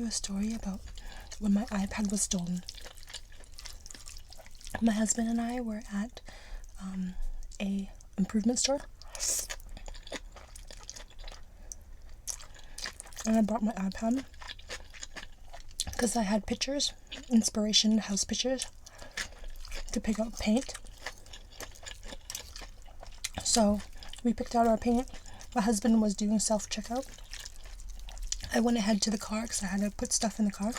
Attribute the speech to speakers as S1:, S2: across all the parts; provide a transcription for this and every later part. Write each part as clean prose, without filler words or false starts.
S1: you a story about when my iPad was stolen. My husband and I were at a improvement store, and I brought my iPad because I had pictures, inspiration house pictures, to pick out paint. So we picked out our paint. My husband was doing self-checkout. I went ahead to the car because I had to put stuff in the car.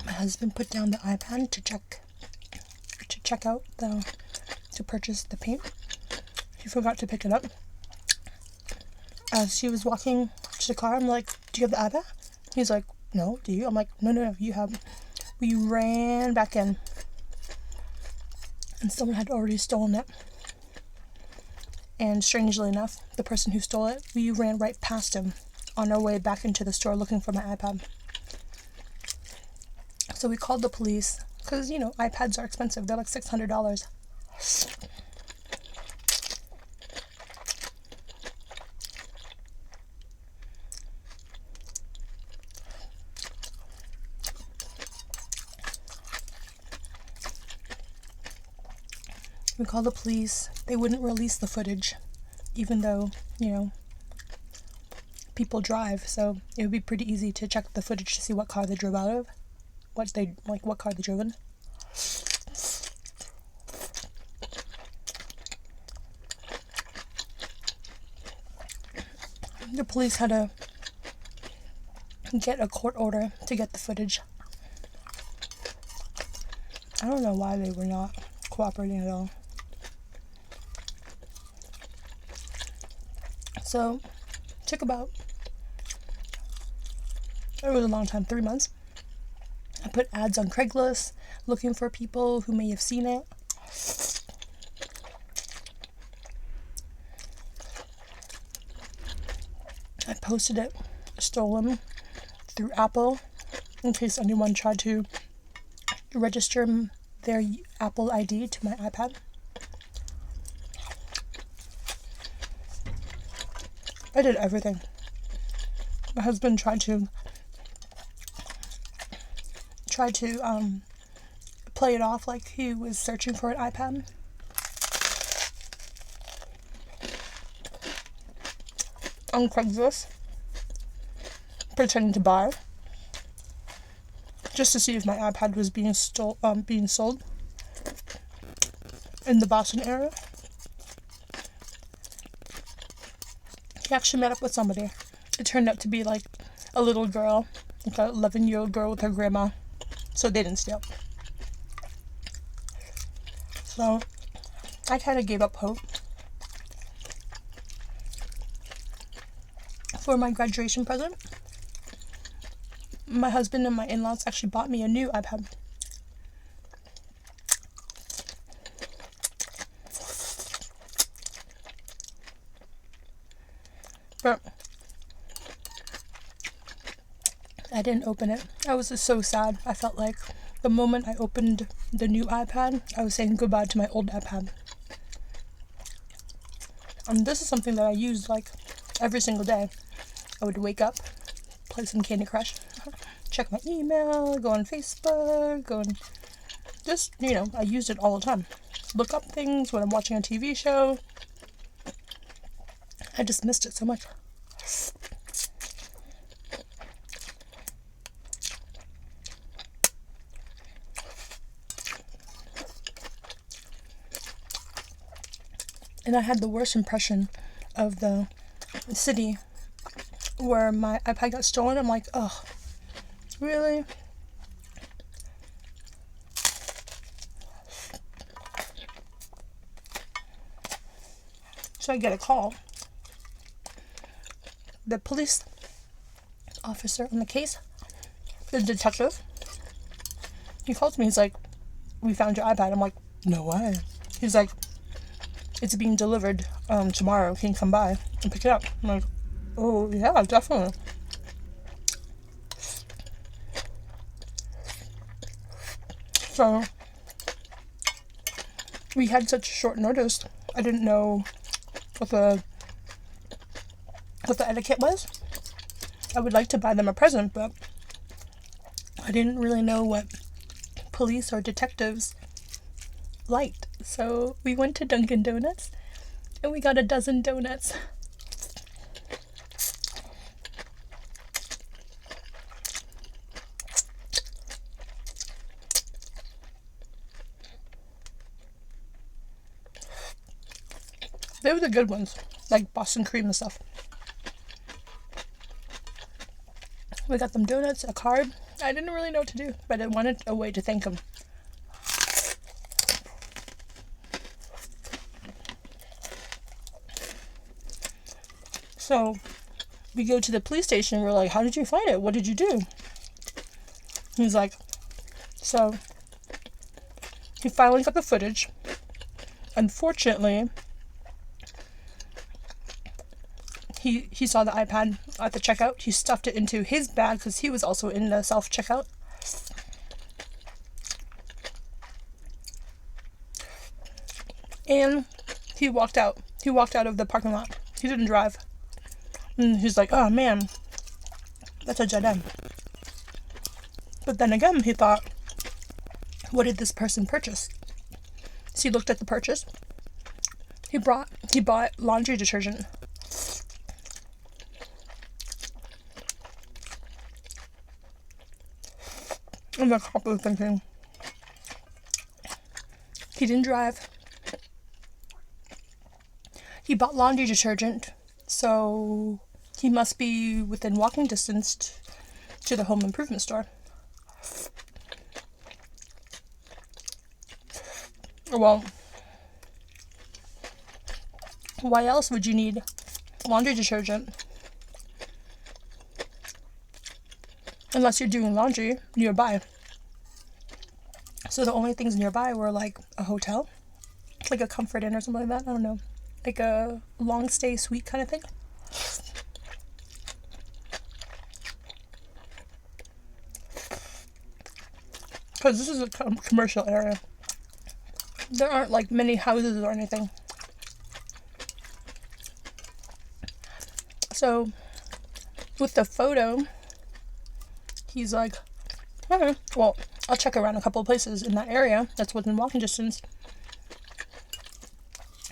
S1: My husband put down the iPad to check out to purchase the paint. He forgot to pick it up. As he was walking to the car, I'm like, "Do you have the iPad?" He's like, "No, do you?" I'm like, No, you have." We ran back in, and someone had already stolen it. And strangely enough, the person who stole it, we ran right past him on our way back into the store looking for my iPad. So we called the police, because, iPads are expensive. They're like $600. We called the police. They wouldn't release the footage, even though, people drive, so it would be pretty easy to check the footage to see what car they drove out of, what car they drove in. The police had to get a court order to get the footage. I don't know why they were not cooperating at all. So, it was a long time, 3 months. I put ads on Craigslist looking for people who may have seen it. I posted it stolen through Apple in case anyone tried to register their Apple ID to my iPad. I did everything. My husband tried to play it off like he was searching for an iPad. On Craigslist, pretending to buy, just to see if my iPad was being sold in the Boston area. He actually met up with somebody. It turned out to be like a little girl, like an 11-year-old girl with her grandma. So they didn't steal. So I kind of gave up hope. For my graduation present, my husband and my in-laws actually bought me a new iPad. But I didn't open it. I was just so sad. I felt like the moment I opened the new iPad, I was saying goodbye to my old iPad. This is something that I used like every single day. I would wake up, play some Candy Crush, check my email, go on Facebook, just, I used it all the time. Look up things when I'm watching a TV show. I just missed it so much. And I had the worst impression of the city where my iPad got stolen. I'm like, oh, really? So I get a call. The police officer on the case, the detective, he calls me. He's like, "We found your iPad." I'm like, "No way." He's like, "It's being delivered tomorrow. Can you come by and pick it up?" I'm like, "Oh, yeah, definitely." So we had such short notice. I didn't know what the etiquette was. I would like to buy them a present, but I didn't really know what police or detectives liked. So we went to Dunkin' Donuts and we got a dozen donuts. They were the good ones, like Boston cream and stuff. We got them donuts, a card. I didn't really know what to do, but I wanted a way to thank them. So we go to the police station. We're like, how did you find it? What did you do? He's like, so he finally got the footage. Unfortunately, he saw the iPad at the checkout. He stuffed it into his bag because he was also in the self-checkout. And he walked out. He walked out of the parking lot. He didn't drive. And he's like, oh man, that's a dead end. But then again, he thought, what did this person purchase? So he looked at the purchase. He bought laundry detergent. And the cop was thinking, he didn't drive. He bought laundry detergent, so he must be within walking distance to the home improvement store. Well, why else would you need laundry detergent? Unless you're doing laundry nearby. So the only things nearby were like a hotel, like a Comfort Inn or something like that. I don't know. Like a long stay suite kind of thing. Because this is a commercial area. There aren't like many houses or anything. So with the photo, he's like, okay, well, I'll check around a couple of places in that area that's within walking distance.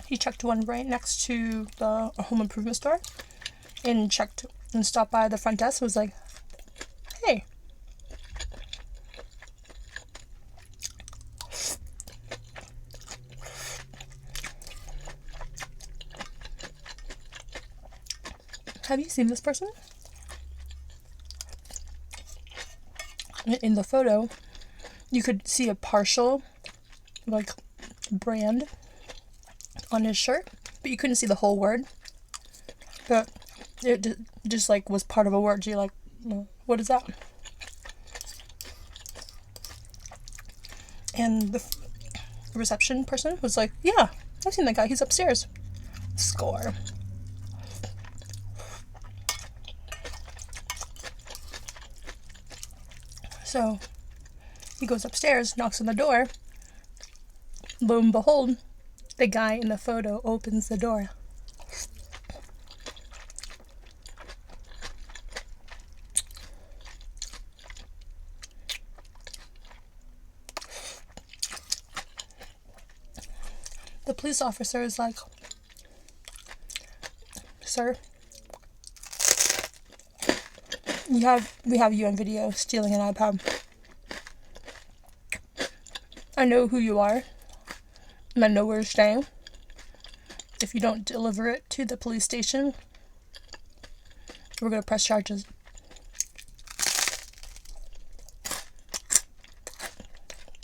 S1: He checked one right next to the home improvement store and checked and stopped by the front desk and was like, hey. Have you seen this person? In the photo, you could see a partial, like, brand on his shirt, but you couldn't see the whole word. But it just, like, was part of a word. You're like, what is that? And the reception person was like, yeah, I've seen that guy. He's upstairs. Score. So he goes upstairs, knocks on the door. Lo and behold, the guy in the photo opens the door. The police officer is like, sir, we have you on video stealing an iPad. I know who you are, and I know where you're staying. If you don't deliver it to the police station, we're going to press charges.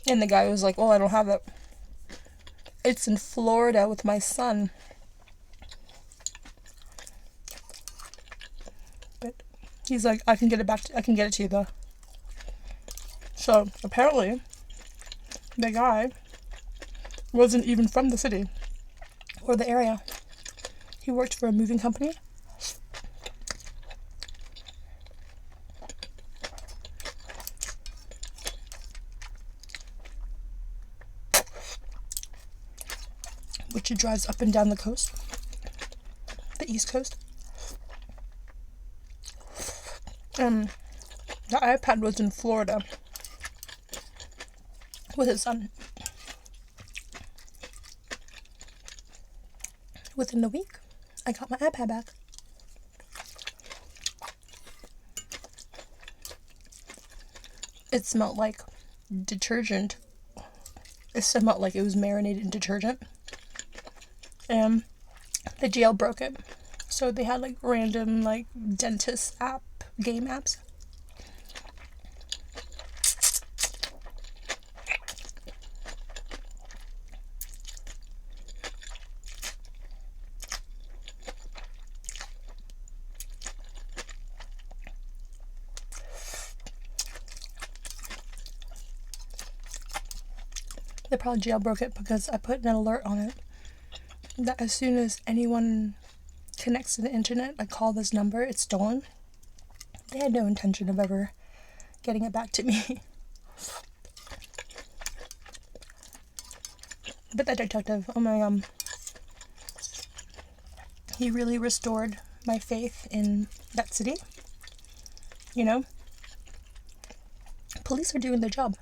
S1: And the guy was like, oh, I don't have it. It's in Florida with my son. But he's like, I can get it to you though. So apparently, the guy wasn't even from the city or the area. He worked for a moving company. she drives up and down the coast, the East Coast. The iPad was in Florida with his son. Within the week, I got my iPad back. It smelled like detergent. It smelled like it was marinated in detergent. And they jailbroke it. So they had like random like dentist app, game apps. They probably jailbroke it because I put an alert on it that as soon as anyone connects to the internet, I call this number, it's stolen. They had no intention of ever getting it back to me. But that detective, oh my god, he really restored my faith in that city. You know, police are doing their job.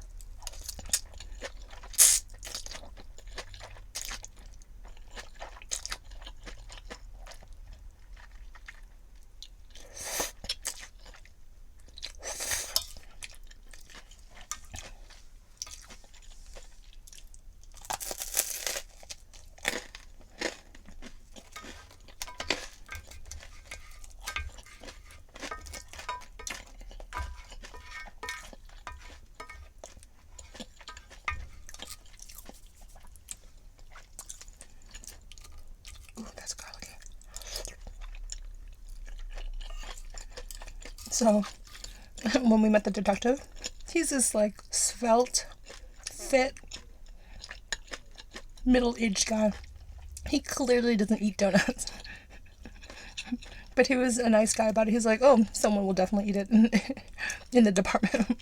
S1: So, when we met the detective, he's this like svelte, fit, middle-aged guy. He clearly doesn't eat donuts. But he was a nice guy about it. He's like, oh, someone will definitely eat it in the department.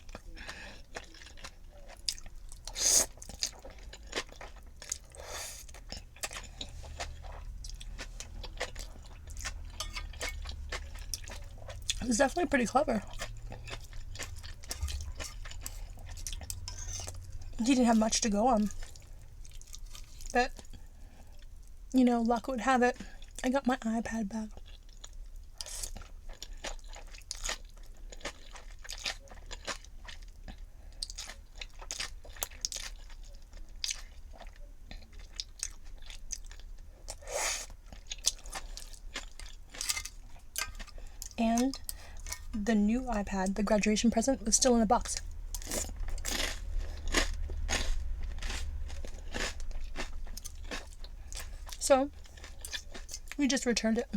S1: It was definitely pretty clever. He didn't have much to go on. But, you know, luck would have it, I got my iPad back. And the new iPad, the graduation present, was still in the box. So, we just returned it.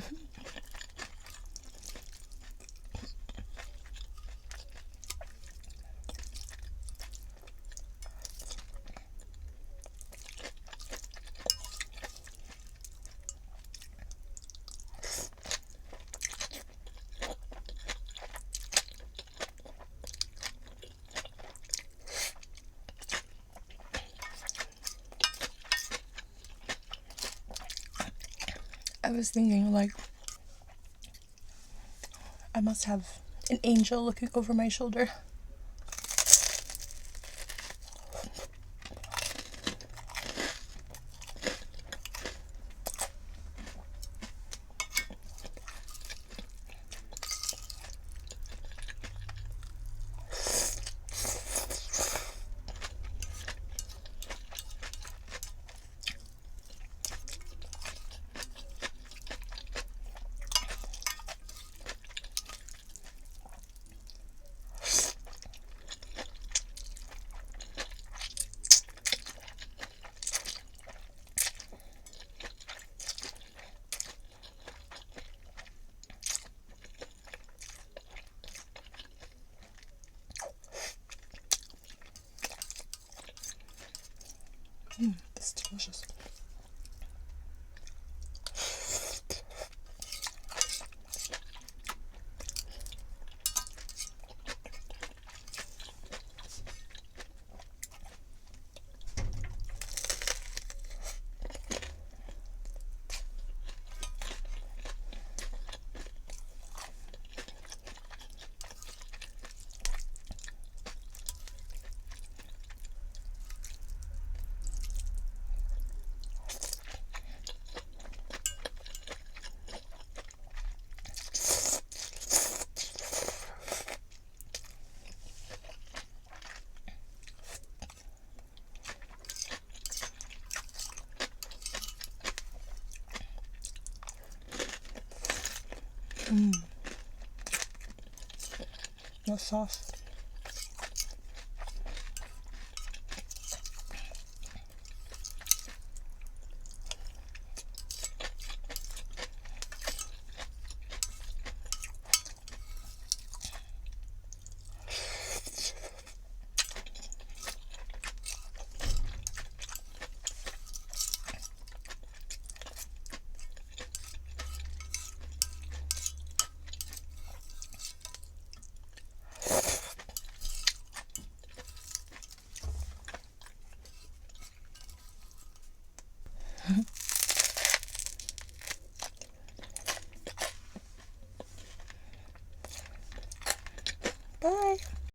S1: I was thinking, like, I must have an angel looking over my shoulder. No sauce.